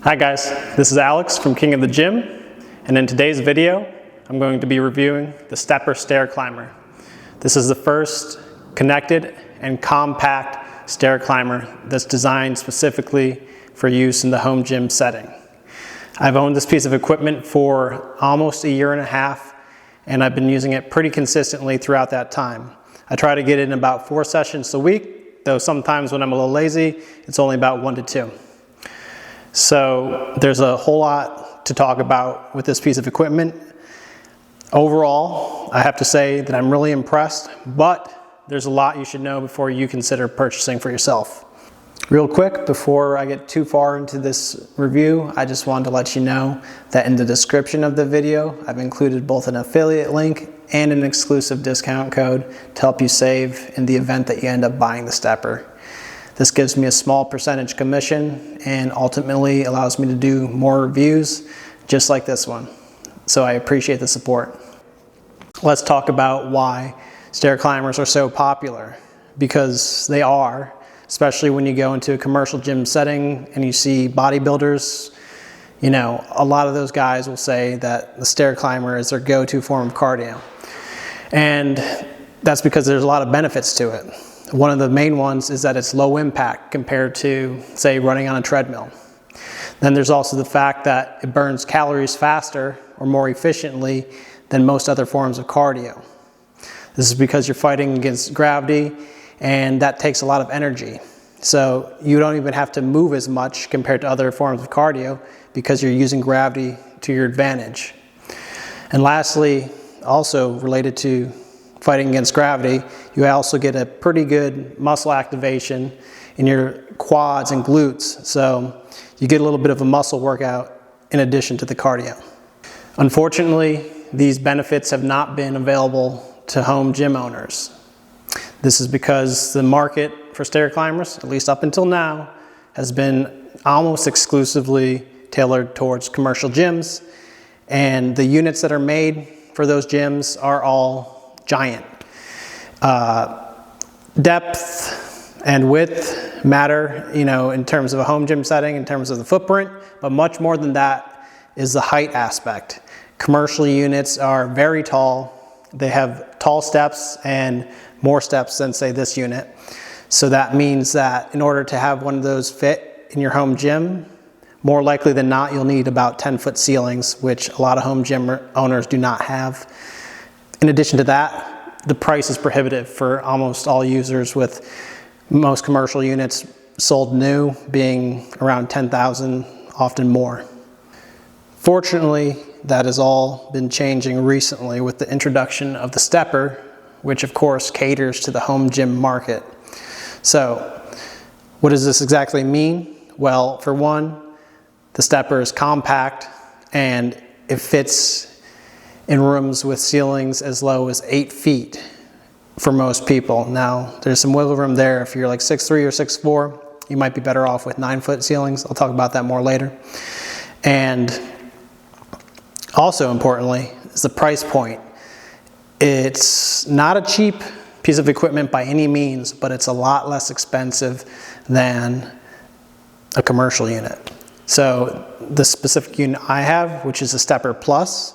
Hi guys, this is Alex from King of the Gym, and in today's video I'm going to be reviewing the STEPR Stair Climber. This is the first connected and compact stair climber that's designed specifically for use in the home gym setting. I've owned this piece of equipment for almost a year and a half, and I've been using it pretty consistently throughout that time. I try to get in about 4 sessions a week, though sometimes when I'm a little lazy, it's only about 1 to 2. So there's a whole lot to talk about with this piece of equipment. Overall, I have to say that I'm really impressed, but there's a lot you should know before you consider purchasing for yourself. Real quick, before I get too far into this review, I just wanted to let you know that in the description of the video, I've included both an affiliate link and an exclusive discount code to help you save in the event that you end up buying the STEPR. This gives me a small percentage commission and ultimately allows me to do more reviews just like this one. So I appreciate the support. Let's talk about why stair climbers are so popular, because they are, especially when you go into a commercial gym setting and you see bodybuilders. You know, a lot of those guys will say that the stair climber is their go-to form of cardio. And that's because there's a lot of benefits to it. One of the main ones is that it's low impact compared to, say, running on a treadmill. Then there's also the fact that it burns calories faster or more efficiently than most other forms of cardio. This is because you're fighting against gravity, and that takes a lot of energy. So you don't even have to move as much compared to other forms of cardio because you're using gravity to your advantage. And lastly, also related to fighting against gravity, you also get a pretty good muscle activation in your quads and glutes. So you get a little bit of a muscle workout in addition to the cardio. Unfortunately, these benefits have not been available to home gym owners. This is because the market for stair climbers, at least up until now, has been almost exclusively tailored towards commercial gyms, and the units that are made for those gyms are all giant. Depth and width matter, you know, in terms of a home gym setting, in terms of the footprint, but much more than that is the height aspect. Commercial units are very tall. They have tall steps and more steps than, say, this unit. So that means that in order to have one of those fit in your home gym, more likely than not, you'll need about 10-foot ceilings, which a lot of home gym owners do not have. In addition to that, the price is prohibitive for almost all users, with most commercial units sold new being around $10,000, often more. Fortunately, that has all been changing recently with the introduction of the STEPR, which of course caters to the home gym market. So what does this exactly mean? Well, for one, the STEPR is compact and it fits in rooms with ceilings as low as 8 feet for most people. Now, there's some wiggle room there. If you're like 6'3" or 6'4", you might be better off with 9-foot ceilings. I'll talk about that more later. And also importantly is the price point. It's not a cheap piece of equipment by any means, but it's a lot less expensive than a commercial unit. So the specific unit I have, which is a STEPR Plus,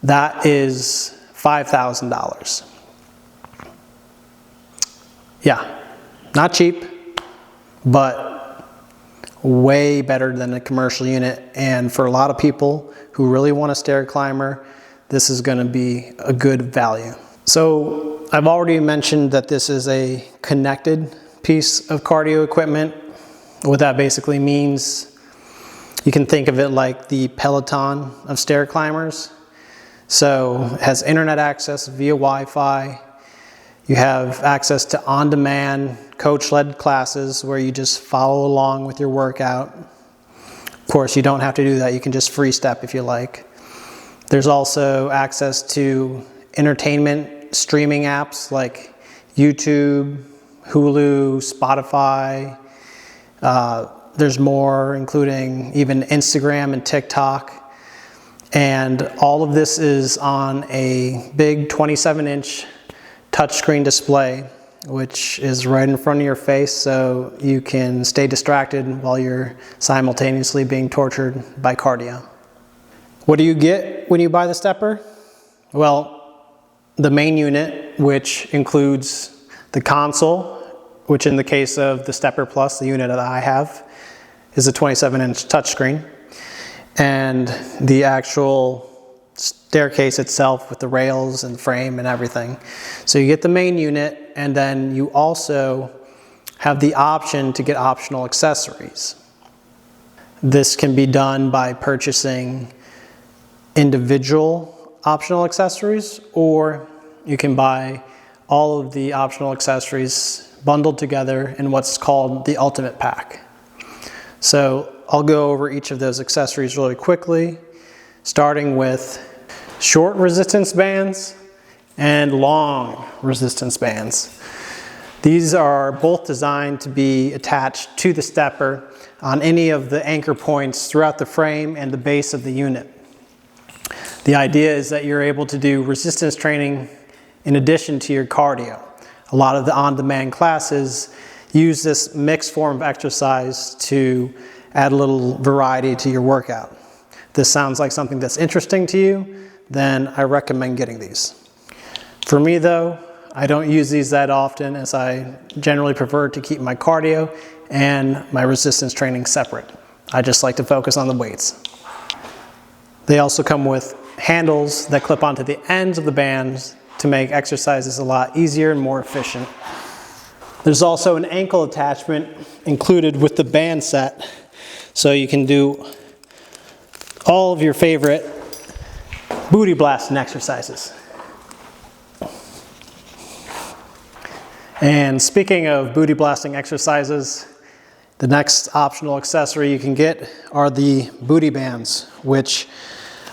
that is $5,000. Yeah, not cheap, but way better than a commercial unit. And for a lot of people who really want a stair climber, this is going to be a good value. So I've already mentioned that this is a connected piece of cardio equipment. What that basically means, you can think of it like the Peloton of stair climbers. So it has internet access via Wi-Fi. You have access to on-demand coach-led classes where you just follow along with your workout. Of course, you don't have to do that. You can just free step if you like. There's also access to entertainment streaming apps like YouTube, Hulu, Spotify. There's more, including even Instagram and TikTok. And all of this is on a big 27-inch touchscreen display which is right in front of your face, so you can stay distracted while you're simultaneously being tortured by cardio. What do you get when you buy the STEPR? Well, the main unit, which includes the console, which in the case of the STEPR Plus, the unit that I have, is a 27-inch touchscreen, and the actual staircase itself with the rails and frame and everything. So you get the main unit, and then you also have the option to get optional accessories. This can be done by purchasing individual optional accessories, or you can buy all of the optional accessories bundled together in what's called the Ultimate Pack. So I'll go over each of those accessories really quickly, starting with short resistance bands and long resistance bands. These are both designed to be attached to the STEPR on any of the anchor points throughout the frame and the base of the unit. The idea is that you're able to do resistance training in addition to your cardio. A lot of the on-demand classes use this mixed form of exercise to add a little variety to your workout. If this sounds like something that's interesting to you, then I recommend getting these. For me though, I don't use these that often, as I generally prefer to keep my cardio and my resistance training separate. I just like to focus on the weights. They also come with handles that clip onto the ends of the bands to make exercises a lot easier and more efficient. There's also an ankle attachment included with the band set, so you can do all of your favorite booty blasting exercises. And speaking of booty blasting exercises, the next optional accessory you can get are the booty bands, which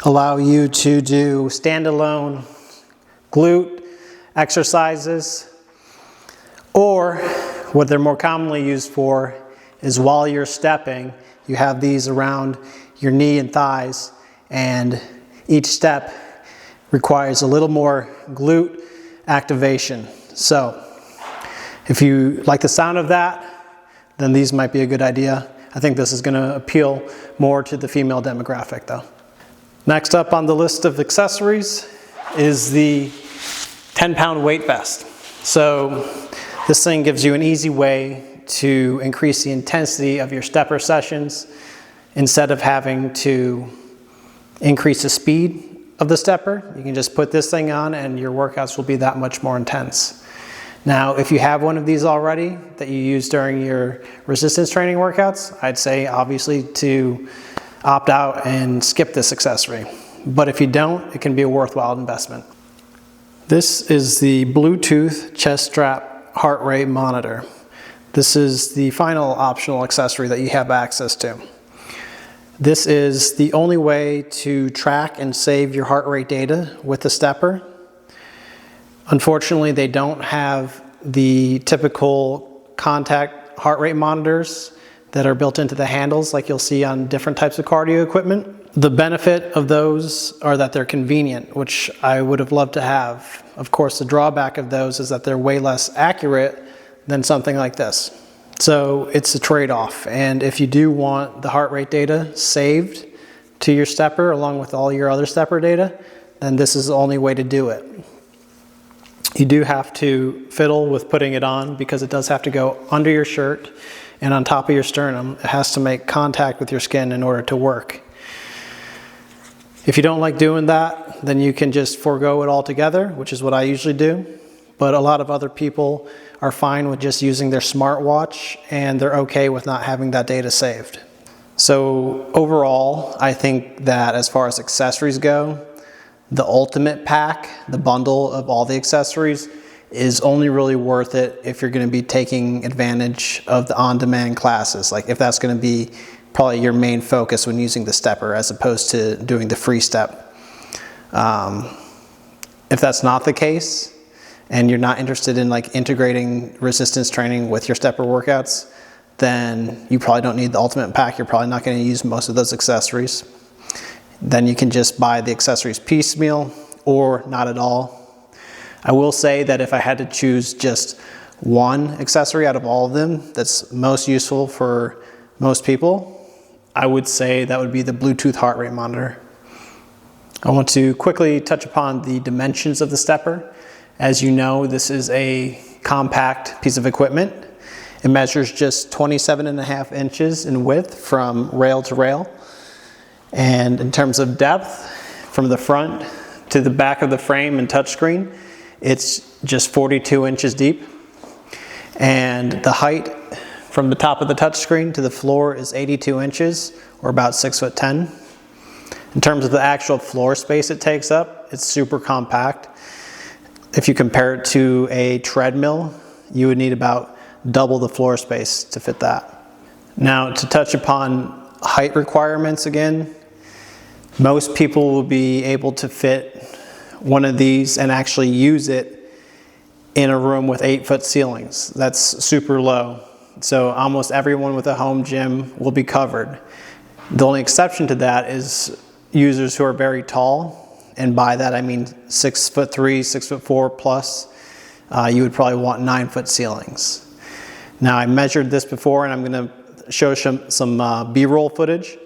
allow you to do standalone glute exercises, or what they're more commonly used for is while you're stepping, you have these around your knee and thighs, and each step requires a little more glute activation. So if you like the sound of that, then these might be a good idea. I think this is going to appeal more to the female demographic though. Next up on the list of accessories is the 10-pound weight vest. So this thing gives you an easy way to increase the intensity of your STEPR sessions instead of having to increase the speed of the STEPR. You can just put this thing on and your workouts will be that much more intense. Now, if you have one of these already that you use during your resistance training workouts, I'd say obviously to opt out and skip this accessory. But if you don't, it can be a worthwhile investment. This is the Bluetooth chest strap heart rate monitor. This is the final optional accessory that you have access to. This is the only way to track and save your heart rate data with the STEPR. Unfortunately, they don't have the typical contact heart rate monitors that are built into the handles like you'll see on different types of cardio equipment. The benefit of those are that they're convenient, which I would have loved to have. Of course, the drawback of those is that they're way less accurate than something like this. So it's a trade-off, and if you do want the heart rate data saved to your STEPR along with all your other STEPR data, then this is the only way to do it. You do have to fiddle with putting it on because it does have to go under your shirt and on top of your sternum. It has to make contact with your skin in order to work. If you don't like doing that, then you can just forego it altogether, which is what I usually do. But a lot of other people are fine with just using their smartwatch, and they're okay with not having that data saved. So overall, I think that as far as accessories go, the Ultimate Pack, the bundle of all the accessories, is only really worth it if you're going to be taking advantage of the on-demand classes. Like if that's going to be probably your main focus when using the STEPR as opposed to doing the free step. If that's not the case, and you're not interested in like integrating resistance training with your STEPR workouts, then you probably don't need the Ultimate Pack. You're probably not going to use most of those accessories. Then you can just buy the accessories piecemeal or not at all. I will say that if I had to choose just one accessory out of all of them that's most useful for most people, I would say that would be the Bluetooth heart rate monitor. I want to quickly touch upon the dimensions of the STEPR. As you know, this is a compact piece of equipment. It measures just 27.5 inches in width from rail to rail. And in terms of depth, from the front to the back of the frame and touchscreen, it's just 42 inches deep. And the height from the top of the touchscreen to the floor is 82 inches, or about 6'10". In terms of the actual floor space it takes up, it's super compact. If you compare it to a treadmill, you would need about double the floor space to fit that. Now, to touch upon height requirements again, most people will be able to fit one of these and actually use it in a room with 8-foot ceilings. That's super low. So almost everyone with a home gym will be covered. The only exception to that is users who are very tall, and by that I mean 6'3", 6'4" plus. You would probably want 9-foot ceilings. Now, I measured this before, and I'm going to show some B-roll footage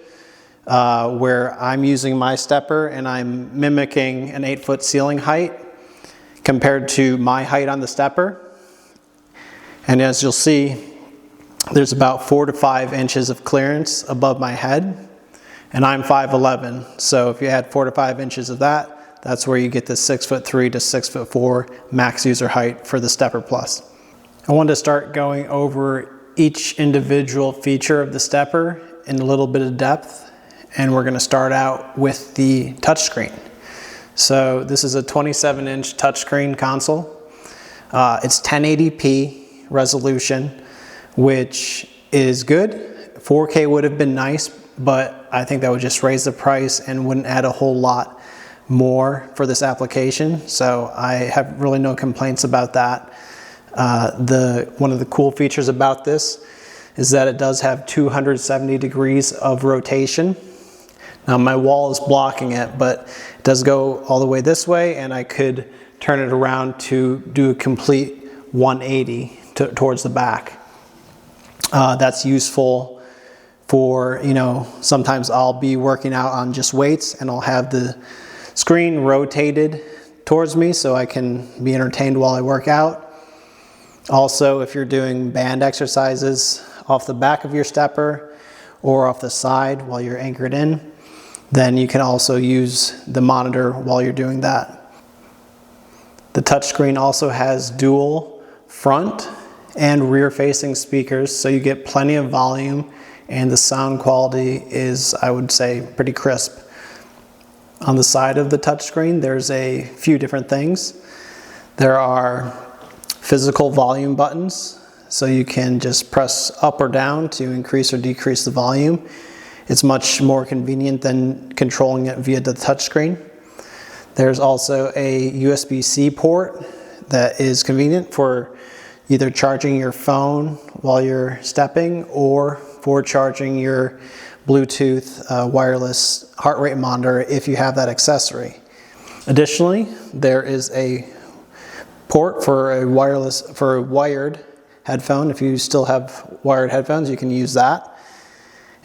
where I'm using my STEPR and I'm mimicking an 8-foot ceiling height compared to my height on the STEPR. And as you'll see, there's about 4 to 5 inches of clearance above my head, and I'm 5'11". So if you add 4 to 5 inches of that, that's where you get the 6'3" to 6'4" max user height for the STEPR Plus. I wanted to start going over each individual feature of the STEPR in a little bit of depth, and we're going to start out with the touchscreen. So this is a 27-inch touchscreen console. It's 1080p resolution, which is good. 4K would have been nice, but I think that would just raise the price and wouldn't add a whole lot more for this application. So I have really no complaints about that. One of the cool features about this is that it does have 270 degrees of rotation. Now my wall is blocking it, but it does go all the way this way, and I could turn it around to do a complete 180 towards the back. That's useful for, sometimes I'll be working out on just weights and I'll have the screen rotated towards me so I can be entertained while I work out. Also, if you're doing band exercises off the back of your STEPR or off the side while you're anchored in, then you can also use the monitor while you're doing that. The touchscreen also has dual front and rear facing speakers, so you get plenty of volume, and the sound quality is, I would say, pretty crisp. On the side of the touchscreen, there's a few different things. There are physical volume buttons, so you can just press up or down to increase or decrease the volume. It's much more convenient than controlling it via the touchscreen. There's also a USB-C port that is convenient for either charging your phone while you're stepping or for charging your Bluetooth wireless heart rate monitor if you have that accessory. Additionally, there is a port for a wired headphone. If you still have wired headphones, you can use that.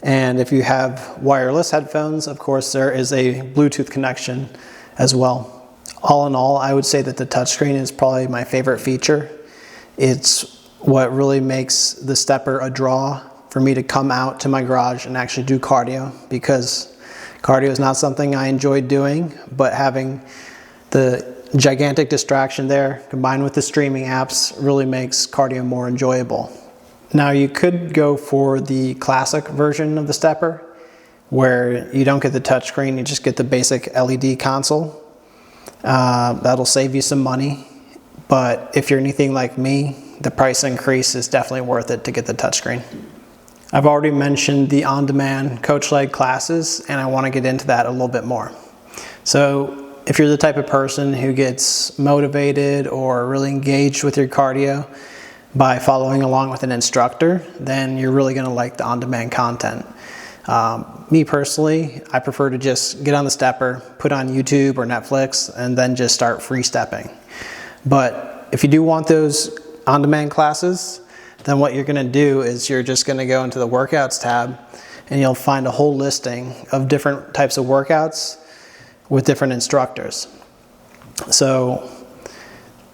And if you have wireless headphones, of course, there is a Bluetooth connection as well. All in all, I would say that the touchscreen is probably my favorite feature. It's what really makes the STEPR a draw for me to come out to my garage and actually do cardio, because cardio is not something I enjoy doing, but having the gigantic distraction there combined with the streaming apps really makes cardio more enjoyable. Now, you could go for the classic version of the STEPR, where you don't get the touchscreen, you just get the basic LED console. That'll save you some money, but if you're anything like me, the price increase is definitely worth it to get the touchscreen. I've already mentioned the on-demand coach-led classes, and I want to get into that a little bit more. So if you're the type of person who gets motivated or really engaged with your cardio by following along with an instructor, then you're really going to like the on-demand content. Me personally, I prefer to just get on the STEPR, put on YouTube or Netflix, and then just start free stepping. But if you do want those on-demand classes, then what you're going to do is you're just going to go into the workouts tab and you'll find a whole listing of different types of workouts with different instructors. So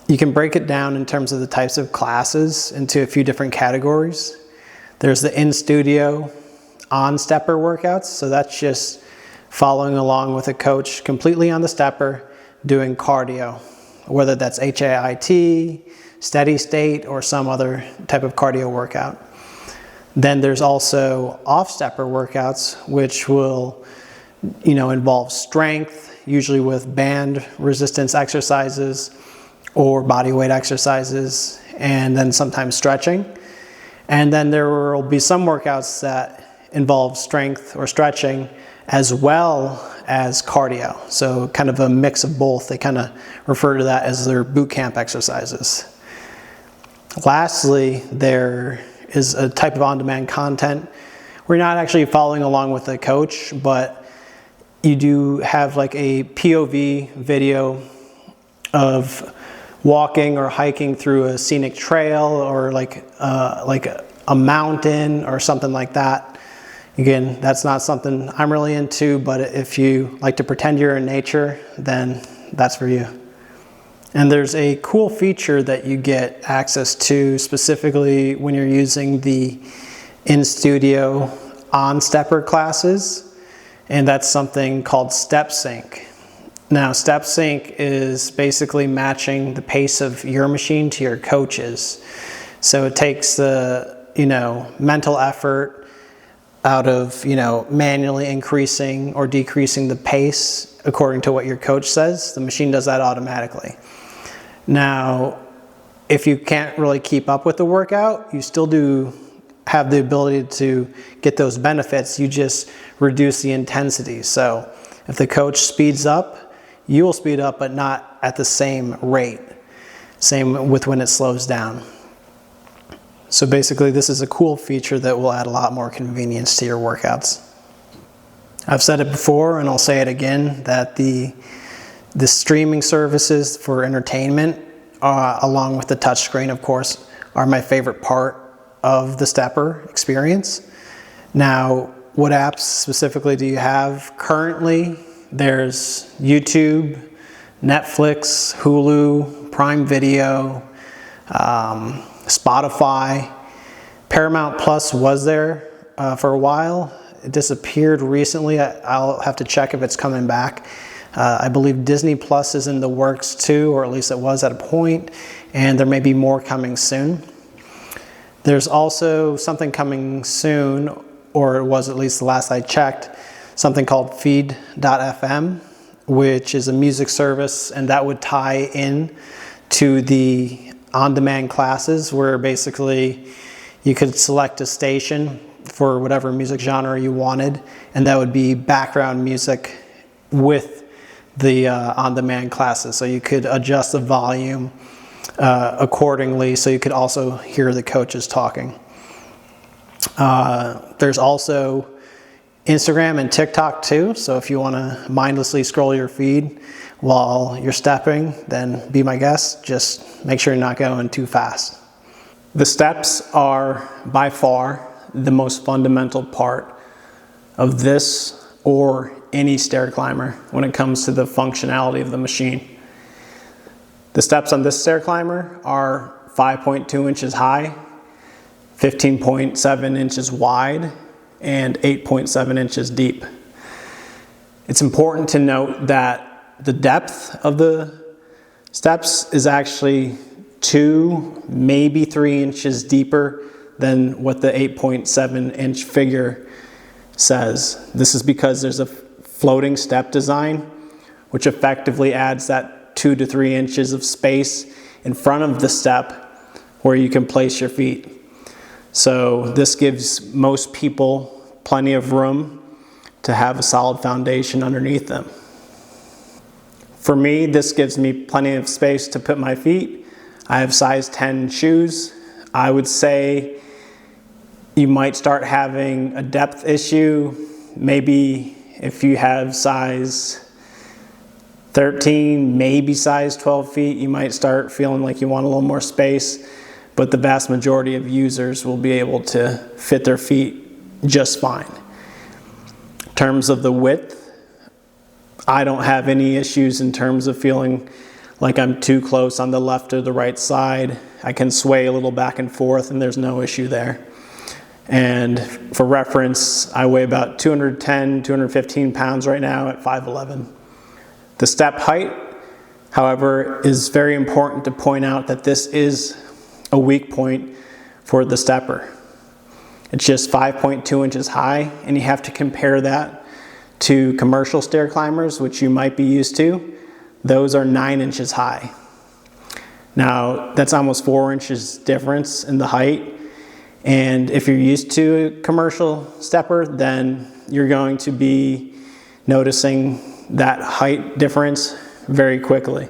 you can break it down in terms of the types of classes into a few different categories. There's the in-studio on STEPR workouts. So that's just following along with a coach completely on the STEPR doing cardio, whether that's HIIT, steady state, or some other type of cardio workout. Then there's also off STEPR workouts, which will, involve strength, usually with band resistance exercises or body weight exercises, and then sometimes stretching. And then there will be some workouts that involve strength or stretching as well as cardio. So kind of a mix of both. They kind of refer to that as their boot camp exercises. Lastly, there is a type of on-demand content. We're not actually following along with the coach, but you do have like a POV video of walking or hiking through a scenic trail or like a mountain or something like that. Again, that's not something I'm really into, but if you like to pretend you're in nature, then that's for you. And there's a cool feature that you get access to specifically when you're using the in-studio on STEPR classes, and that's something called STEPSync. Now, STEPSync is basically matching the pace of your machine to your coach's. So it takes the, mental effort out of, manually increasing or decreasing the pace according to what your coach says. The machine does that automatically. Now, if you can't really keep up with the workout, you still do have the ability to get those benefits. You just reduce the intensity. So if the coach speeds up, you will speed up, but not at the same rate. Same with when it slows down. So basically, this is a cool feature that will add a lot more convenience to your workouts. I've said it before, and I'll say it again, that the streaming services for entertainment, along with the touchscreen, of course, are my favorite part of the STEPR experience. Now, what apps specifically do you have currently? There's YouTube, Netflix, Hulu, Prime Video, Spotify. Paramount Plus was there for a while. It disappeared recently. I'll have to check if it's coming back. I believe Disney Plus is in the works too, or at least it was at a point, and there may be more coming soon. There's also something coming soon, or it was at least the last I checked, something called feed.fm, which is a music service, and that would tie in to the on-demand classes, where basically you could select a station for whatever music genre you wanted, and that would be background music with the on-demand classes. So you could adjust the volume accordingly, so you could also hear the coaches talking. There's also Instagram and TikTok too, so if you want to mindlessly scroll your feed while you're stepping, then be my guest. Just make sure you're not going too fast. The steps are by far the most fundamental part of this or any stair climber when it comes to the functionality of the machine. The steps on this stair climber are 5.2 inches high, 15.7 inches wide, and 8.7 inches deep. It's important to note that the depth of the steps is actually 2, maybe 3 inches deeper than what the 8.7 inch figure says. This is because there's a floating step design, which effectively adds that 2 to 3 inches of space in front of the step where you can place your feet. So this gives most people plenty of room to have a solid foundation underneath them. For me, this gives me plenty of space to put my feet. I have size 10 shoes. I would say you might start having a depth issue. Maybe if you have size 13, maybe size 12 feet, you might start feeling like you want a little more space. but the vast majority of users will be able to fit their feet just fine. In terms of the width, I don't have any issues in terms of feeling like I'm too close on the left or the right side. I can sway a little back and forth and there's no issue there. And for reference, I weigh about 210, 215 pounds right now at 5'11". The step height, however, is very important to point out that this is a weak point for the STEPR. It's just 5.2 inches high, and you have to compare that to commercial stair climbers, which you might be used to. Those are 9 inches high. Now, that's almost 4 inches difference in the height. And if you're used to a commercial STEPR, then you're going to be noticing that height difference very quickly.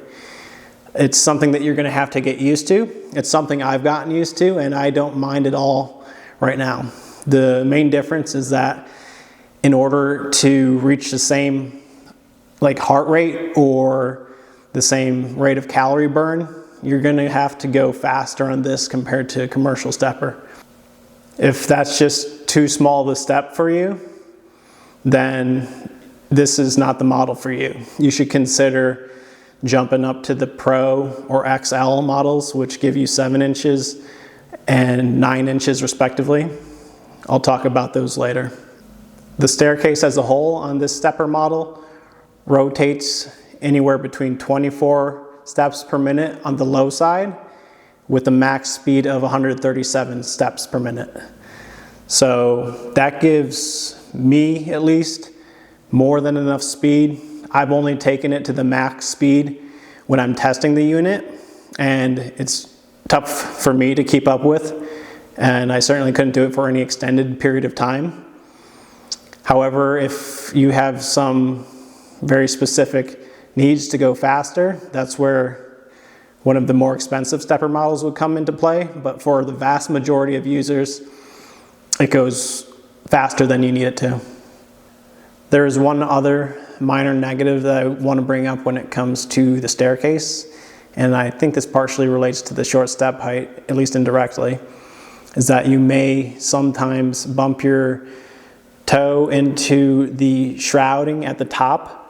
It's something that you're going to have to get used to. It's something I've gotten used to, and I don't mind at all right now. The main difference is that in order to reach the same heart rate or the same rate of calorie burn, you're going to have to go faster on this compared to a commercial STEPR. If that's just too small of a step for you, then this is not the model for you. You should consider jumping up to the Pro or XL models, which give you 7 inches and 9 inches respectively. I'll talk about those later. The staircase as a whole on this STEPR model rotates anywhere between 24 steps per minute on the low side with a max speed of 137 steps per minute. So that gives me, at least, more than enough speed. I've only taken it to the max speed when I'm testing the unit, and it's tough for me to keep up with, and I certainly couldn't do it for any extended period of time. However, if you have some very specific needs to go faster, that's where one of the more expensive STEPR models would come into play. But for the vast majority of users, it goes faster than you need it to. There is one other minor negative that I want to bring up when it comes to the staircase, and I think this partially relates to the short step height, at least indirectly, is that you may sometimes bump your toe into the shrouding at the top.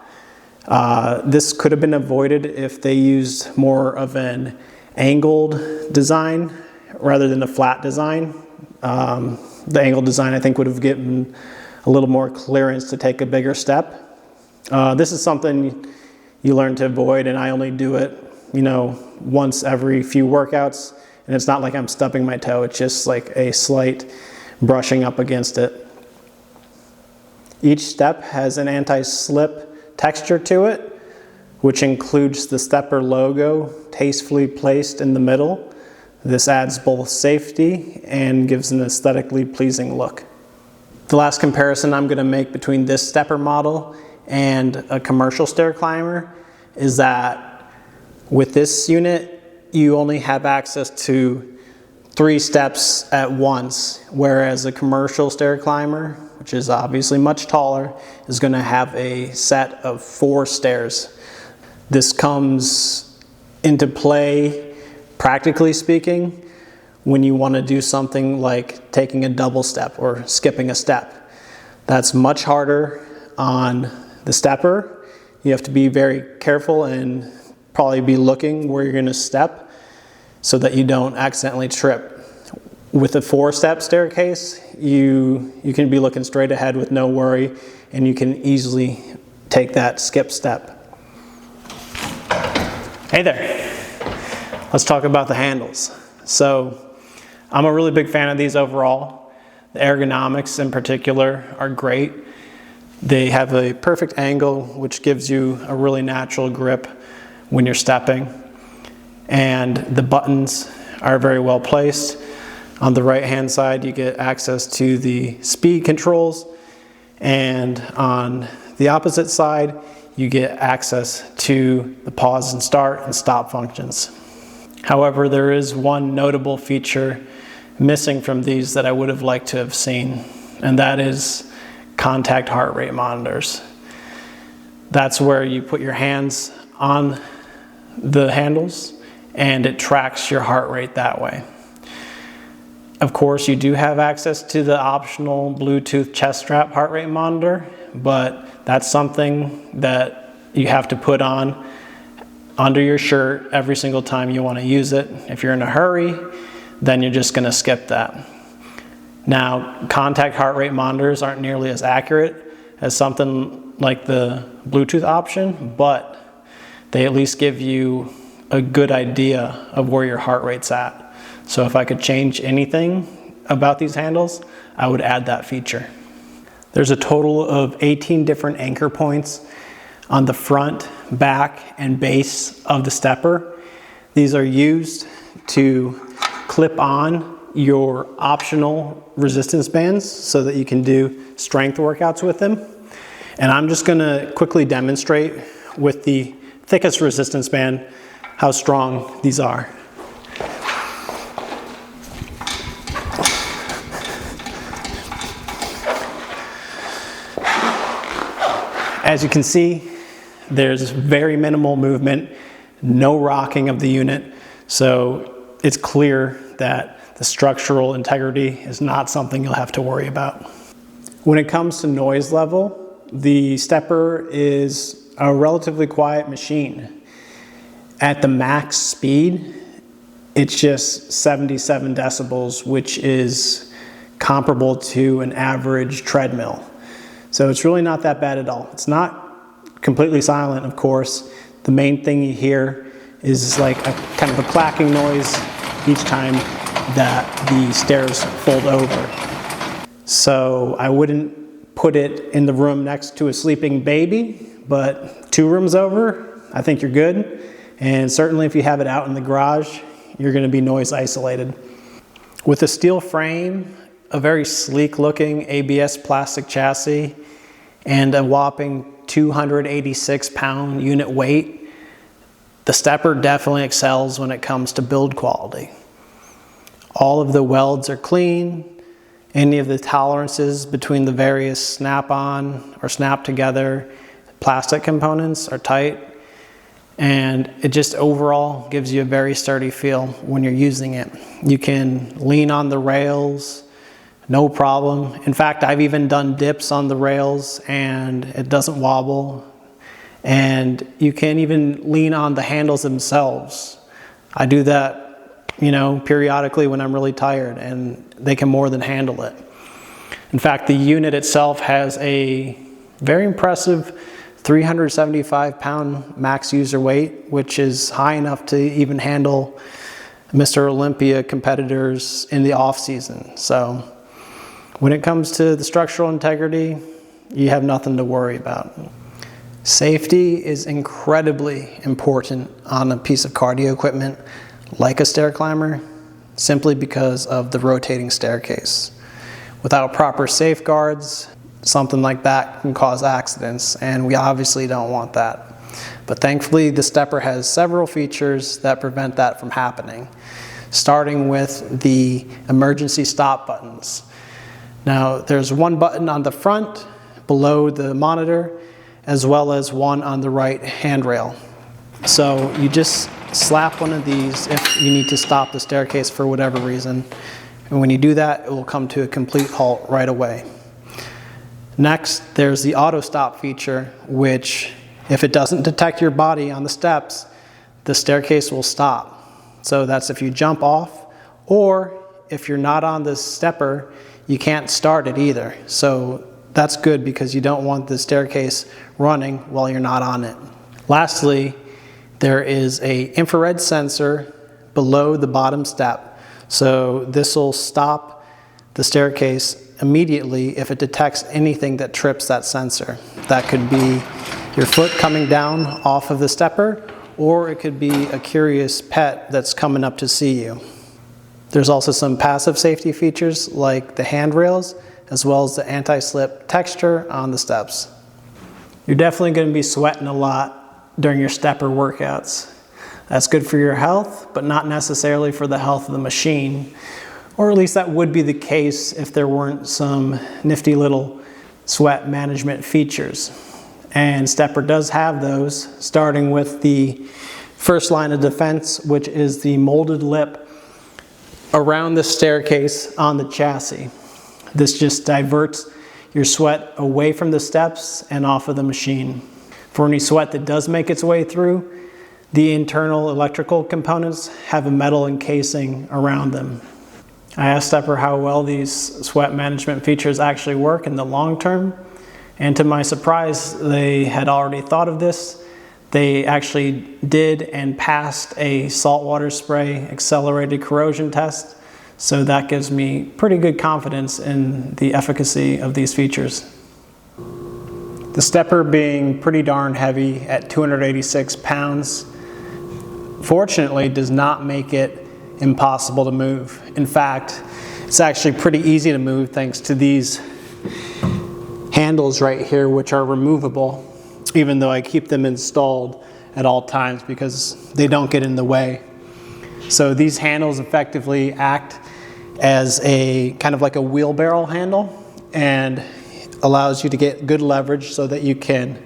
This could have been avoided if they used more of an angled design rather than a flat design. The angled design, I think, would have given a little more clearance to take a bigger step. This is something you learn to avoid, and I only do it, once every few workouts, and it's not like I'm stubbing my toe, it's just like a slight brushing up against it. Each step has an anti-slip texture to it, which includes the STEPR logo tastefully placed in the middle. This adds both safety and gives an aesthetically pleasing look. The last comparison I'm going to make between this STEPR model and a commercial stair climber is that with this unit, you only have access to 3 steps at once, whereas a commercial stair climber, which is obviously much taller, is going to have a set of 4 stairs. This comes into play, practically speaking, when you want to do something like taking a double step or skipping a step. That's much harder on the STEPR. You have to be very careful and probably be looking where you're going to step so that you don't accidentally trip. With a 4-step staircase, you can be looking straight ahead with no worry, and you can easily take that skip step. Hey there, let's talk about the handles. So I'm a really big fan of these overall. The ergonomics in particular are great. They have a perfect angle, which gives you a really natural grip when you're stepping. And the buttons are very well placed. On the right hand side, you get access to the speed controls, and on the opposite side, you get access to the pause and start and stop functions. However, there is one notable feature missing from these that I would have liked to have seen, and that is contact heart rate monitors. That's where you put your hands on the handles and it tracks your heart rate that way. Of course, you do have access to the optional Bluetooth chest strap heart rate monitor, but that's something that you have to put on under your shirt every single time you want to use it. If you're in a hurry, then you're just going to skip that. Now, contact heart rate monitors aren't nearly as accurate as something like the Bluetooth option, but they at least give you a good idea of where your heart rate's at. So if I could change anything about these handles, I would add that feature. There's a total of 18 different anchor points on the front, back, and base of the STEPR. These are used to clip on your optional resistance bands so that you can do strength workouts with them. And I'm just gonna quickly demonstrate with the thickest resistance band how strong these are. As you can see, there's very minimal movement, no rocking of the unit, so it's clear that the structural integrity is not something you'll have to worry about. When it comes to noise level, the STEPR is a relatively quiet machine. At the max speed, it's just 77 decibels, which is comparable to an average treadmill. So it's really not that bad at all. It's not completely silent, of course. The main thing you hear is like a kind of a clacking noise each time that the stairs fold over. So I wouldn't put it in the room next to a sleeping baby, but 2 rooms over, I think you're good. And certainly if you have it out in the garage, you're going to be noise isolated. With a steel frame, a very sleek looking ABS plastic chassis, and a whopping 286-pound unit weight, the STEPR definitely excels when it comes to build quality. All of the welds are clean. Any of the tolerances between the various snap-on or snap-together plastic components are tight. And it just overall gives you a very sturdy feel when you're using it. You can lean on the rails, no problem. In fact, I've even done dips on the rails and it doesn't wobble. And you can even lean on the handles themselves. I do that, periodically when I'm really tired, and they can more than handle it. In fact, the unit itself has a very impressive 375-pound max user weight, which is high enough to even handle Mr. Olympia competitors in the off season. So when it comes to the structural integrity, you have nothing to worry about. Safety is incredibly important on a piece of cardio equipment like a stair climber, simply because of the rotating staircase. Without proper safeguards, something like that can cause accidents, and we obviously don't want that. But thankfully, the STEPR has several features that prevent that from happening, starting with the emergency stop buttons. Now, there's one button on the front below the monitor, as well as one on the right handrail. So you just slap one of these if you need to stop the staircase for whatever reason. And when you do that, it will come to a complete halt right away. Next, there's the auto stop feature, which if it doesn't detect your body on the steps, the staircase will stop. So that's if you jump off, or if you're not on the STEPR, you can't start it either. So that's good because you don't want the staircase running while you're not on it. Lastly, there is an infrared sensor below the bottom step. So this will stop the staircase immediately if it detects anything that trips that sensor. That could be your foot coming down off of the STEPR, or it could be a curious pet that's coming up to see you. There's also some passive safety features like the handrails, as well as the anti-slip texture on the steps. You're definitely going to be sweating a lot during your STEPR workouts. That's good for your health, but not necessarily for the health of the machine. Or at least that would be the case if there weren't some nifty little sweat management features. And STEPR does have those, starting with the first line of defense, which is the molded lip around the staircase on the chassis. This just diverts your sweat away from the steps and off of the machine. For any sweat that does make its way through, the internal electrical components have a metal encasing around them. I asked STEPR how well these sweat management features actually work in the long term, and to my surprise, they had already thought of this. They actually did and passed a saltwater spray accelerated corrosion test, so that gives me pretty good confidence in the efficacy of these features. The STEPR being pretty darn heavy at 286 pounds, fortunately does not make it impossible to move. In fact, it's actually pretty easy to move thanks to these handles right here, which are removable, even though I keep them installed at all times because they don't get in the way. So these handles effectively act as a kind of like a wheelbarrow handle and allows you to get good leverage so that you can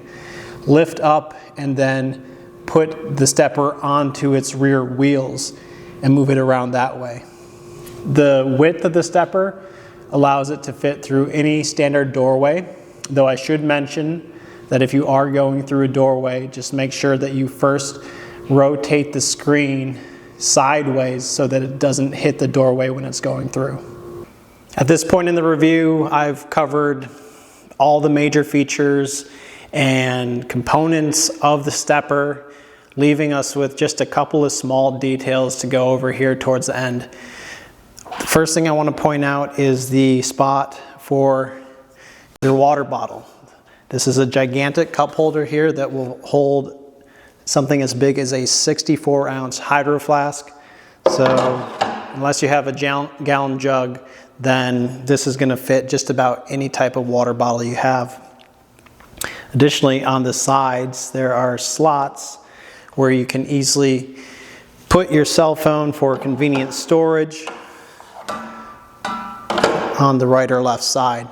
lift up and then put the STEPR onto its rear wheels and move it around that way. The width of the STEPR allows it to fit through any standard doorway, though I should mention that if you are going through a doorway, just make sure that you first rotate the screen sideways so that it doesn't hit the doorway when it's going through. At this point in the review, I've covered all the major features and components of the STEPR, leaving us with just a couple of small details to go over here towards the end. The first thing I want to point out is the spot for your water bottle. This is a gigantic cup holder here that will hold something as big as a 64-ounce hydro flask. So unless you have a gallon jug, then this is going to fit just about any type of water bottle you have. Additionally, on the sides, there are slots where you can easily put your cell phone for convenient storage on the right or left side.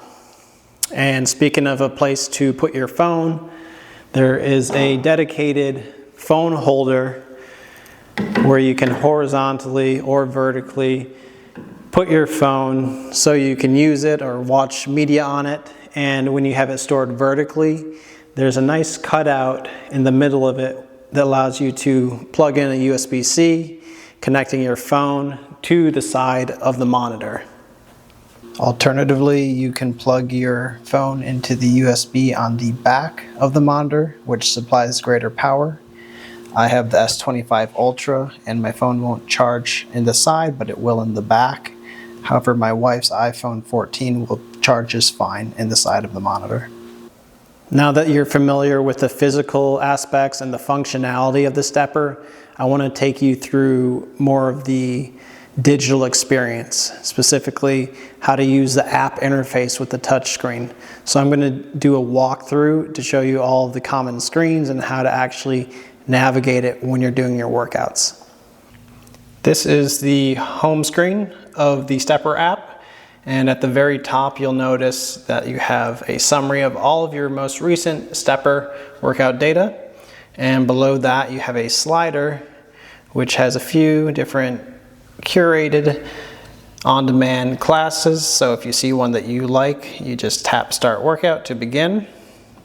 And speaking of a place to put your phone, there is a dedicated phone holder where you can horizontally or vertically put your phone so you can use it or watch media on it. And when you have it stored vertically, there's a nice cutout in the middle of it that allows you to plug in a USB-C, connecting your phone to the side of the monitor. Alternatively, you can plug your phone into the USB on the back of the monitor, which supplies greater power. I have the S25 Ultra, and my phone won't charge in the side, but it will in the back. However, my wife's iPhone 14 will charge just fine in the side of the monitor. Now that you're familiar with the physical aspects and the functionality of the STEPR, I want to take you through more of the digital experience, specifically how to use the app interface with the touchscreen. So I'm going to do a walkthrough to show you all of the common screens and how to actually navigate it when you're doing your workouts. This is the home screen of the STEPR app, and at the very top you'll notice that you have a summary of all of your most recent STEPR workout data, and below that you have a slider which has a few different curated on-demand classes. So if you see one that you like, you just tap Start Workout to begin.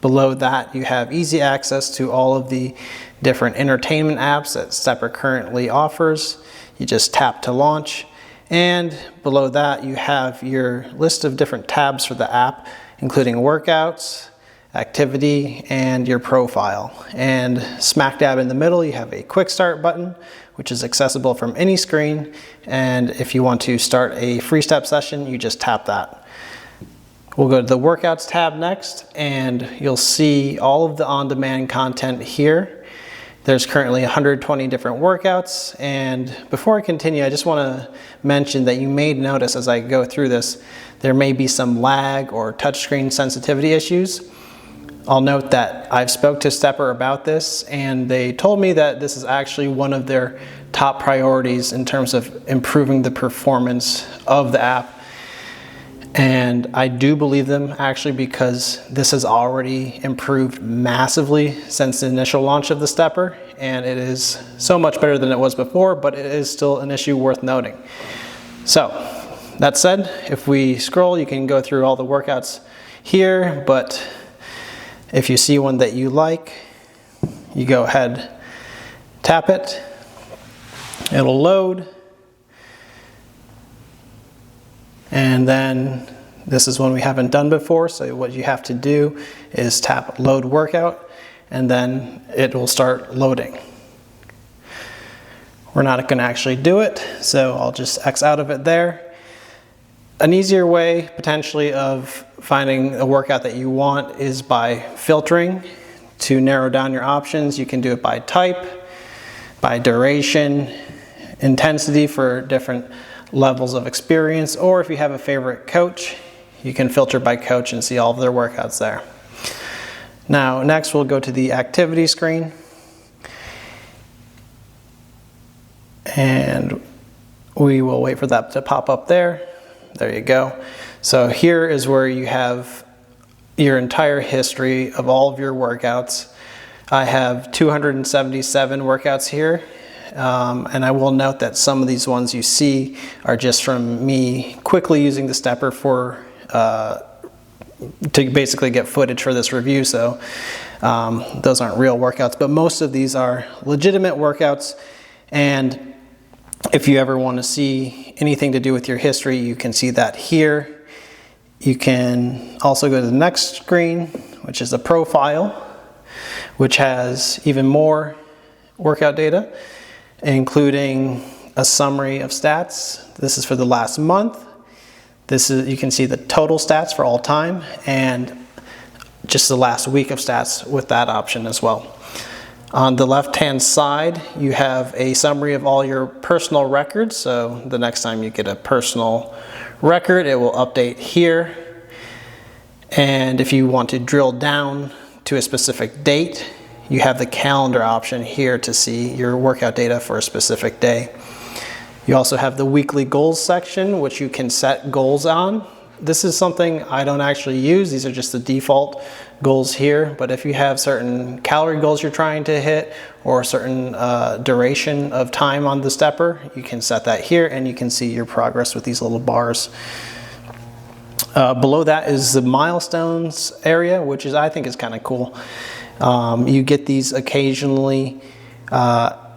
Below that you have easy access to all of the different entertainment apps that STEPR currently offers. You just tap to launch, and below that you have your list of different tabs for the app, including workouts, activity, and your profile. And smack dab in the middle you have a quick start button, which is accessible from any screen, and if you want to start a free step session, you just tap that. We'll go to the workouts tab next, and you'll see all of the on-demand content here. There's currently 120 different workouts, and before I continue, I just want to mention that you may notice as I go through this, there may be some lag or touchscreen sensitivity issues. I'll note that I've spoke to STEPR about this, and they told me that this is actually one of their top priorities in terms of improving the performance of the app. And I do believe them, actually, because this has already improved massively since the initial launch of the STEPR, and it is so much better than it was before, but it is still an issue worth noting. So that said, if we scroll, you can go through all the workouts here, but if you see one that you like, you go ahead, tap it, it'll load, and then this is one we haven't done before, so what you have to do is tap load workout, and then it will start loading. We're not going to actually do it, so I'll just X out of it there. An easier way potentially of finding a workout that you want is by filtering to narrow down your options. You can do it by type, by duration, intensity for different levels of experience, or if you have a favorite coach, you can filter by coach and see all of their workouts there. Now, next we'll go to the activity screen, and we will wait for that to pop up there. There you go. So here is where you have your entire history of all of your workouts. I have 277 workouts here, and I will note that some of these ones you see are just from me quickly using the STEPR for to basically get footage for this review, so those aren't real workouts, but most of these are legitimate workouts. And if you ever want to see anything to do with your history, you can see that here. You can also go to the next screen, which is the profile, which has even more workout data, including a summary of stats. This is for the last month. This is, you can see the total stats for all time and just the last week of stats with that option as well. On the left-hand side, you have a summary of all your personal records. So the next time you get a personal record, it will update here. And if you want to drill down to a specific date, you have the calendar option here to see your workout data for a specific day. You also have the weekly goals section, which you can set goals on. This is something I don't actually use. These are just the default goals here. But if you have certain calorie goals you're trying to hit or a certain duration of time on the STEPR, you can set that here and you can see your progress with these little bars. Below that is the milestones area, which is, I think, is kind of cool. You get these occasionally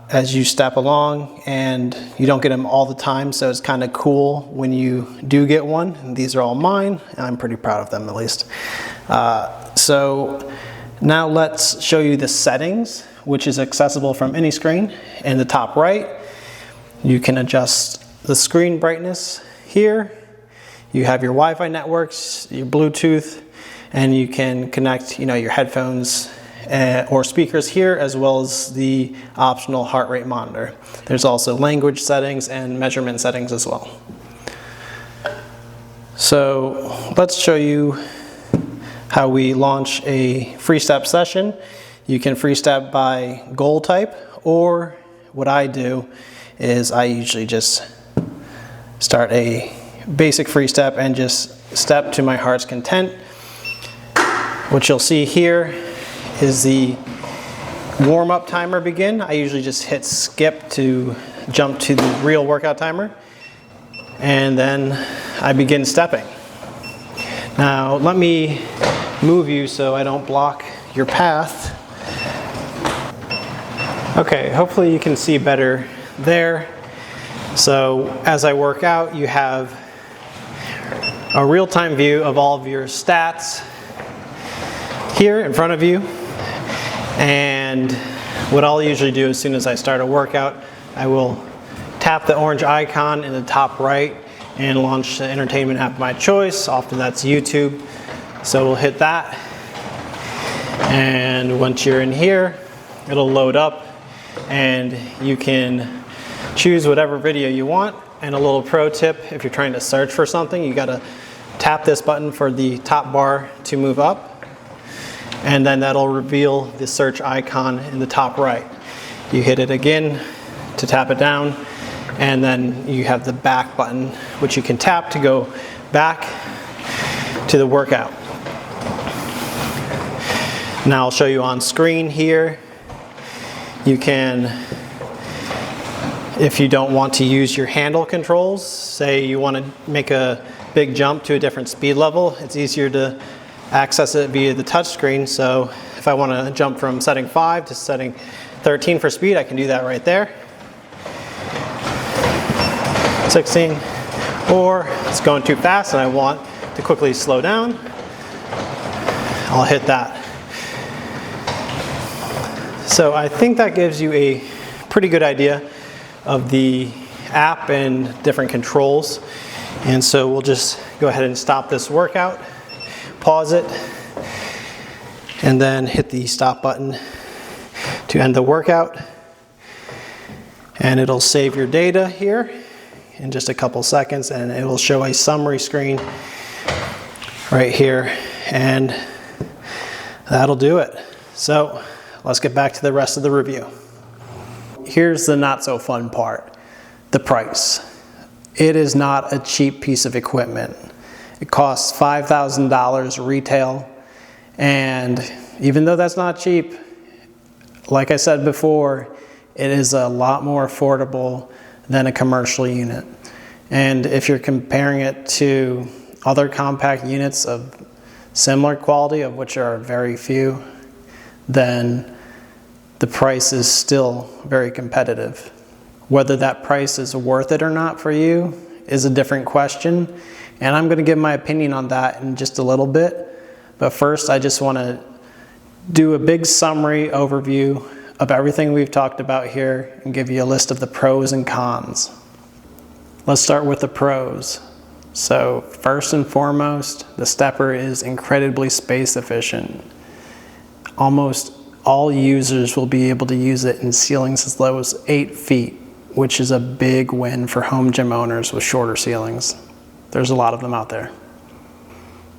as you step along, and you don't get them all the time, so it's kind of cool when you do get one. And these are all mine, and I'm pretty proud of them, at least. So now let's show you the settings, which is accessible from any screen. In the top right, you can adjust the screen brightness here. You have your Wi-Fi networks, your Bluetooth, and you can connect, your headphones or speakers here, as well as the optional heart rate monitor. There's also language settings and measurement settings as well. So let's show you how we launch a free step session. You can free step by goal type, or what I do is I usually just start a basic free step and just step to my heart's content. What you'll see here is the warm-up timer begin. I usually just hit skip to jump to the real workout timer, and then I begin stepping. Now let me move you so I don't block your path. Okay, hopefully you can see better there. So as I work out, you have a real-time view of all of your stats here in front of you. And what I'll usually do as soon as I start a workout, I will tap the orange icon in the top right and launch the entertainment app of my choice. Often that's YouTube. So we'll hit that. And once you're in here, it'll load up and you can choose whatever video you want. And a little pro tip, if you're trying to search for something, you gotta tap this button for the top bar to move up. And then that'll reveal the search icon in the top right. You hit it again to tap it down, and then you have the back button, which you can tap to go back to the workout. Now I'll show you on screen here. You can If you don't want to use your handle controls, say you want to make a big jump to a different speed level, it's easier to access it via the touchscreen. So if I want to jump from setting 5 to setting 13 for speed, I can do that right there. 16, or it's going too fast and I want to quickly slow down, I'll hit that. So I think that gives you a pretty good idea of the app and different controls. And so we'll just go ahead and stop this workout, pause it, and then hit the stop button to end the workout. And it'll save your data here in just a couple seconds, and it will show a summary screen right here, and that'll do it. So let's get back to the rest of the review. Here's the not so fun part, the price. It is not a cheap piece of equipment. It costs $5,000 retail, and even though that's not cheap, like I said before, it is a lot more affordable than a commercial unit. And if you're comparing it to other compact units of similar quality, of which are very few, then the price is still very competitive. Whether that price is worth it or not for you is a different question, and I'm going to give my opinion on that in just a little bit. But first, I just want to do a big summary overview of everything we've talked about here and give you a list of the pros and cons. Let's start with the pros. So first and foremost, the STEPR is incredibly space efficient. Almost all users will be able to use it in ceilings as low as 8 feet, which is a big win for home gym owners with shorter ceilings. There's a lot of them out there.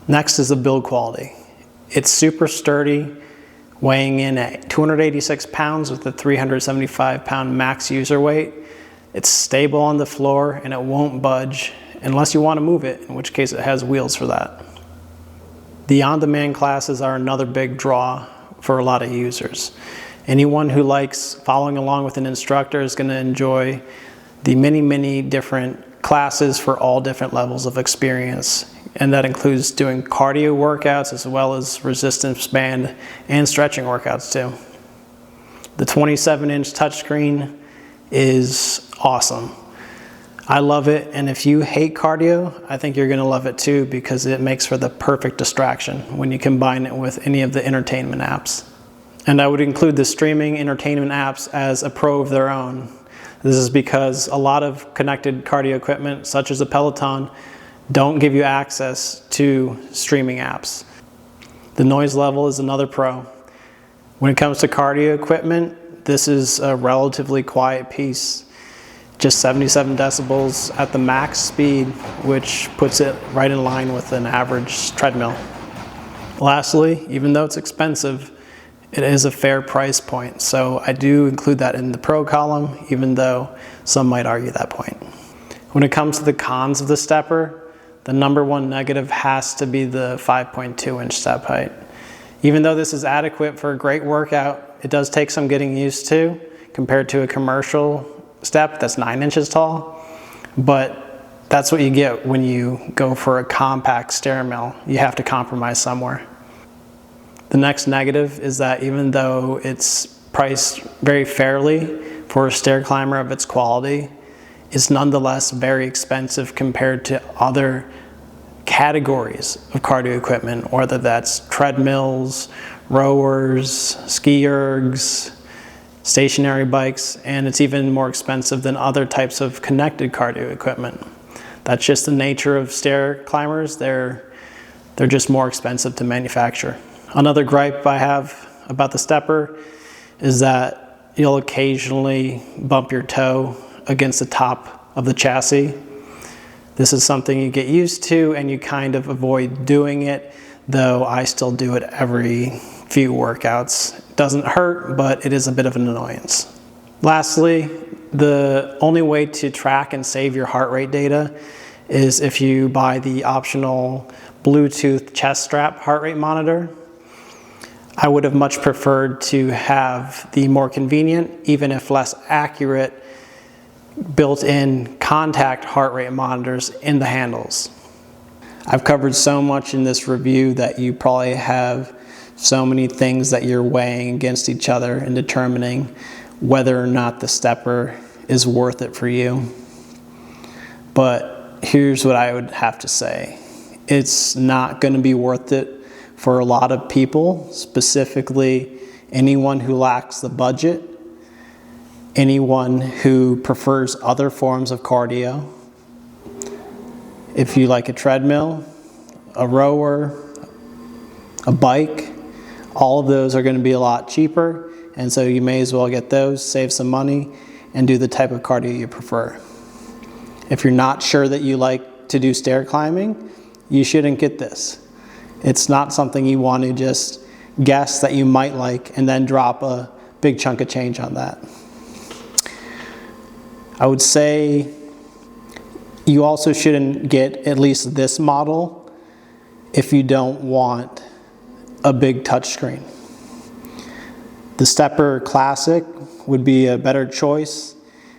Next is the build quality. It's super sturdy, weighing in at 286 pounds with a 375 pound max user weight. It's stable on the floor and it won't budge unless you want to move it, in which case it has wheels for that. The on-demand classes are another big draw for a lot of users. Anyone who likes following along with an instructor is going to enjoy the many different classes for all different levels of experience. And that includes doing cardio workouts as well as resistance band and stretching workouts too. The 27-inch touchscreen is awesome. I love it, and if you hate cardio, I think you're going to love it too, because it makes for the perfect distraction when you combine it with any of the entertainment apps. And I would include the streaming entertainment apps as a pro of their own. This is because a lot of connected cardio equipment, such as a Peloton, don't give you access to streaming apps. The noise level is another pro. When it comes to cardio equipment, this is a relatively quiet piece. Just 77 decibels at the max speed, which puts it right in line with an average treadmill. Lastly, even though it's expensive, it is a fair price point. So I do include that in the pro column, even though some might argue that point. When it comes to the cons of the STEPR, the number one negative has to be the 5.2-inch step height. Even though this is adequate for a great workout, it does take some getting used to compared to a commercial step that's 9 inches tall. But that's what you get when you go for a compact stair mill. You have to compromise somewhere. The next negative is that even though it's priced very fairly for a stair climber of its quality, it's nonetheless very expensive compared to other categories of cardio equipment, whether that's treadmills, rowers, ski ergs, stationary bikes, and it's even more expensive than other types of connected cardio equipment. That's just the nature of stair climbers. They're just more expensive to manufacture. Another gripe I have about the STEPR is that you'll occasionally bump your toe against the top of the chassis. This is something you get used to and you kind of avoid doing it, though I still do it every few workouts. It doesn't hurt, but it is a bit of an annoyance. Lastly, the only way to track and save your heart rate data is if you buy the optional Bluetooth chest strap heart rate monitor. I would have much preferred to have the more convenient, even if less accurate, built-in contact heart rate monitors in the handles. I've covered so much in this review that you probably have so many things that you're weighing against each other and determining whether or not the STEPR is worth it for you. But here's what I would have to say. It's not going to be worth it for a lot of people, specifically anyone who lacks the budget, anyone who prefers other forms of cardio. If you like a treadmill, a rower, a bike, all of those are going to be a lot cheaper, and so you may as well get those, save some money, and do the type of cardio you prefer. If you're not sure that you like to do stair climbing, you shouldn't get this. It's not something you want to just guess that you might like and then drop a big chunk of change on that. I would say you also shouldn't get at least this model if you don't want a big touchscreen. The STEPR Classic would be a better choice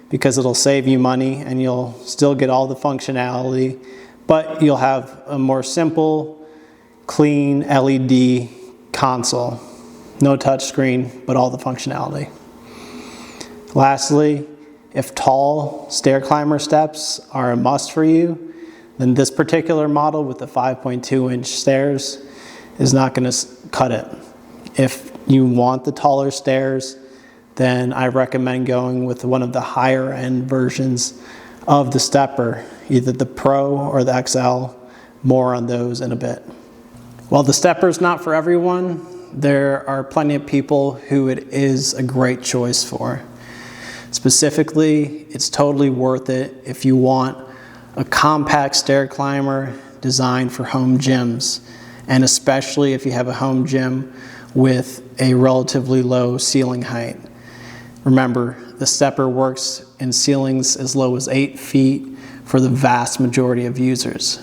because it'll save you money and you'll still get all the functionality, but you'll have a more simple, clean LED console. No touchscreen, but all the functionality. Lastly, if tall stair climber steps are a must for you, then this particular model with the 5.2-inch stairs is not going to cut it. If you want the taller stairs, then I recommend going with one of the higher end versions of the STEPR, either the Pro or the XL. More on those in a bit. While the STEPR is not for everyone, there are plenty of people who it is a great choice for. Specifically, it's totally worth it if you want a compact stair climber designed for home gyms, and especially if you have a home gym with a relatively low ceiling height. Remember, the STEPR works in ceilings as low as 8 feet for the vast majority of users.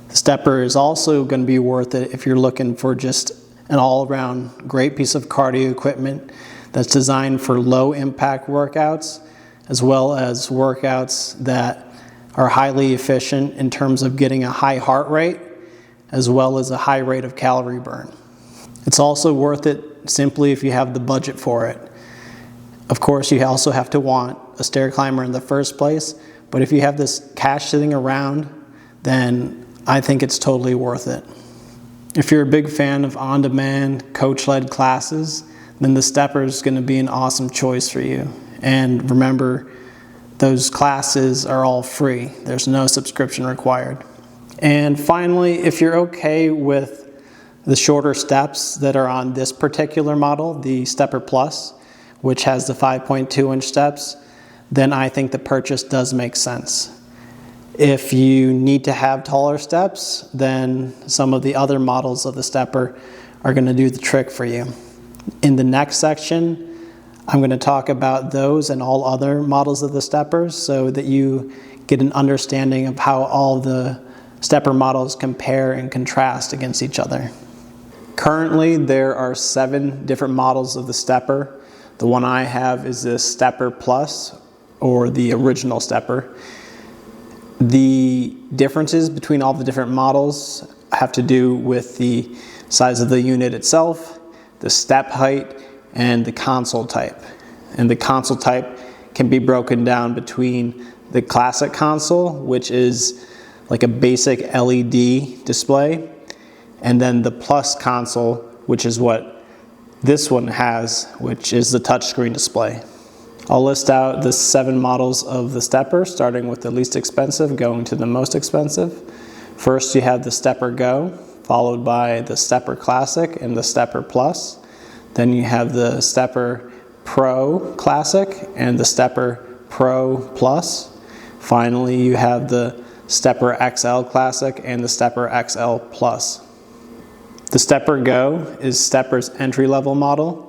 The STEPR is also going to be worth it if you're looking for just an all-around great piece of cardio equipment that's designed for low impact workouts, as well as workouts that are highly efficient in terms of getting a high heart rate, as well as a high rate of calorie burn. It's also worth it simply if you have the budget for it. Of course, you also have to want a stair climber in the first place, but if you have this cash sitting around, then I think it's totally worth it. If you're a big fan of on-demand, coach-led classes, then the STEPR is going to be an awesome choice for you. And remember, those classes are all free. There's no subscription required. And finally, if you're okay with the shorter steps that are on this particular model, the STEPR Plus, which has the 5.2-inch steps, then I think the purchase does make sense. If you need to have taller steps, then some of the other models of the STEPR are going to do the trick for you. In the next section, I'm going to talk about those and all other models of the STEPRs so that you get an understanding of how all the STEPR models compare and contrast against each other. Currently, there are 7 different models of the STEPR. The one I have is the STEPR Plus, or the original STEPR. The differences between all the different models have to do with the size of the unit itself, the step height, and the console type. And the console type can be broken down between the classic console, which is like a basic LED display, and then the Plus console, which is what this one has, which is the touchscreen display. I'll list out the 7 models of the STEPR, starting with the least expensive, going to the most expensive. First, you have the STEPR Go, followed by the STEPR Classic and the STEPR Plus. Then you have the STEPR Pro Classic and the STEPR Pro Plus. Finally, you have the STEPR XL Classic and the STEPR XL Plus. The STEPR Go is STEPR's entry-level model.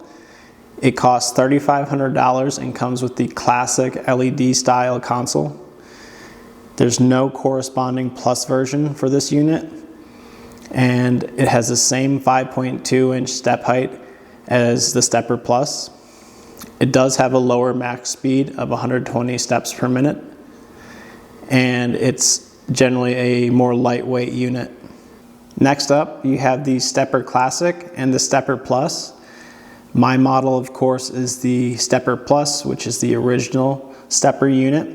It costs $3,500 and comes with the classic LED style console. There's no corresponding Plus version for this unit, and it has the same 5.2-inch step height as the STEPR Plus. It does have a lower max speed of 120 steps per minute, and it's generally a more lightweight unit. Next up, you have the STEPR Classic and the STEPR Plus. My model, of course, is the STEPR Plus, which is the original STEPR unit.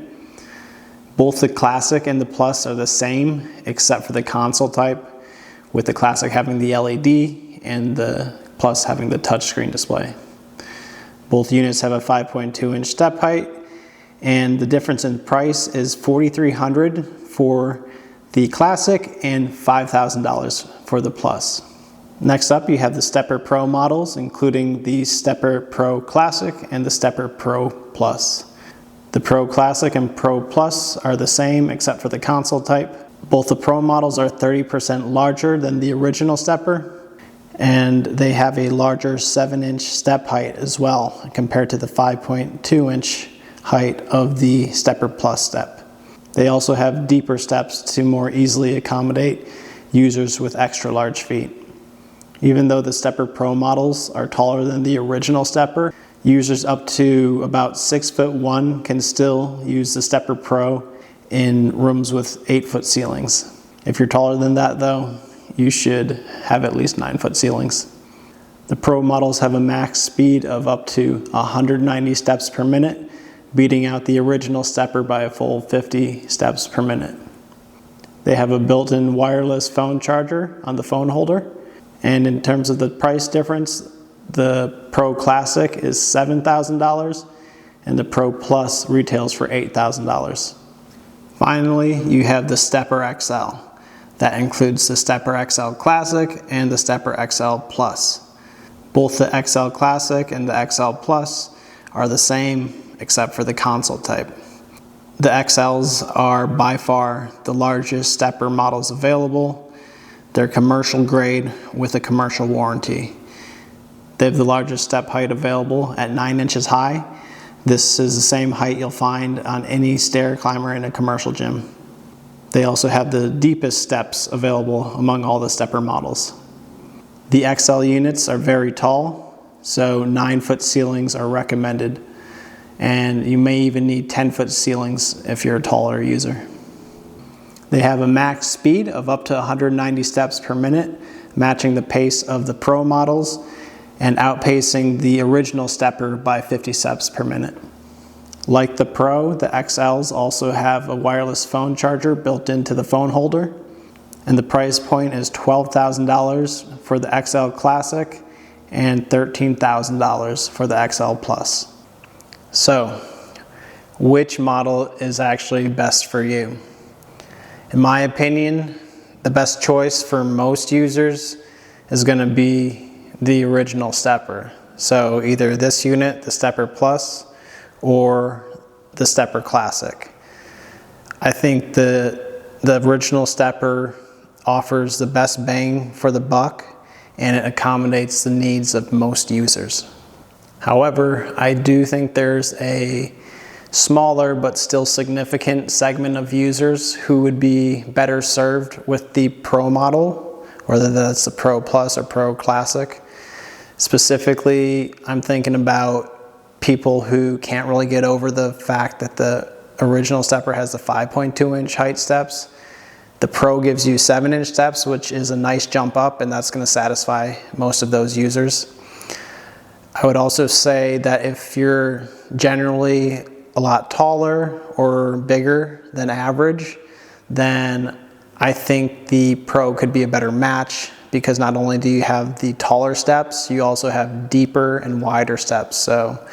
Both the Classic and the Plus are the same, except for the console type, with the Classic having the LED and the Plus having the touchscreen display. Both units have a 5.2-inch step height, and the difference in price is $4,300 for the Classic and $5,000 for the Plus. Next up, you have the STEPR Pro models, including the STEPR Pro Classic and the STEPR Pro Plus. The Pro Classic and Pro Plus are the same except for the console type. Both the Pro models are 30% larger than the original STEPR, and they have a larger 7-inch step height as well compared to the 5.2-inch height of the STEPR Plus step. They also have deeper steps to more easily accommodate users with extra large feet. Even though the STEPR Pro models are taller than the original STEPR, users up to about 6'1" can still use the STEPR Pro in rooms with 8-foot ceilings. If you're taller than that though, you should have at least 9-foot ceilings. The Pro models have a max speed of up to 190 steps per minute, beating out the original STEPR by a full 50 steps per minute. They have a built-in wireless phone charger on the phone holder, and in terms of the price difference, the Pro Classic is $7,000 and the Pro Plus retails for $8,000. Finally, you have the STEPR XL. That includes the STEPR XL Classic and the STEPR XL Plus. Both the XL Classic and the XL Plus are the same except for the console type. The XLs are by far the largest STEPR models available. They're commercial grade with a commercial warranty. They have the largest step height available at 9 inches high. This is the same height you'll find on any stair climber in a commercial gym. They also have the deepest steps available among all the STEPR models. The XL units are very tall, so 9-foot ceilings are recommended, and you may even need 10-foot ceilings if you're a taller user. They have a max speed of up to 190 steps per minute, matching the pace of the Pro models and outpacing the original STEPR by 50 steps per minute. Like the Pro, the XLs also have a wireless phone charger built into the phone holder, and the price point is $12,000 for the XL Classic and $13,000 for the XL Plus. So, which model is actually best for you? In my opinion, the best choice for most users is going to be the original STEPR. So either this unit, the STEPR Plus, or the STEPR Classic. I think the original STEPR offers the best bang for the buck, and it accommodates the needs of most users. However, I do think there's a smaller but still significant segment of users who would be better served with the Pro model, whether that's the Pro Plus or Pro Classic. Specifically, I'm thinking about people who can't really get over the fact that the original STEPR has the 5.2-inch height steps. The Pro gives you 7-inch steps, which is a nice jump up, and that's going to satisfy most of those users. I would also say that if you're generally a lot taller or bigger than average, then I think the Pro could be a better match, because not only do you have the taller steps, you also have deeper and wider steps. So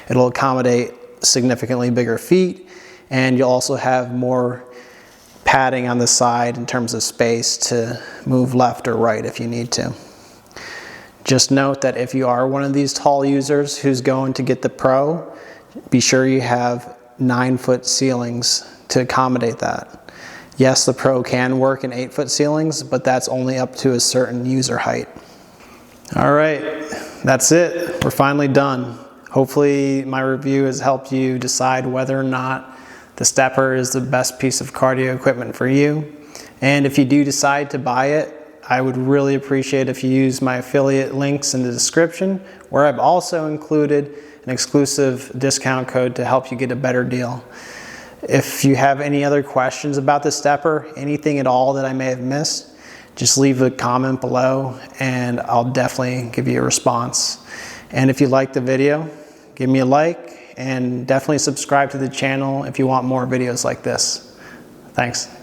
it'll accommodate significantly bigger feet, and you'll also have more padding on the side in terms of space to move left or right if you need to. Just note that if you are one of these tall users who's going to get the Pro, be sure you have 9-foot ceilings to accommodate that. Yes, the Pro can work in 8-foot ceilings, but that's only up to a certain user height. All right, that's it. We're finally done. Hopefully my review has helped you decide whether or not the STEPR is the best piece of cardio equipment for you. And if you do decide to buy it, I would really appreciate if you use my affiliate links in the description, where I've also included an exclusive discount code to help you get a better deal. If you have any other questions about the STEPR, anything at all that I may have missed, just leave a comment below and I'll definitely give you a response. And if you liked the video, give me a like and definitely subscribe to the channel if you want more videos like this. Thanks.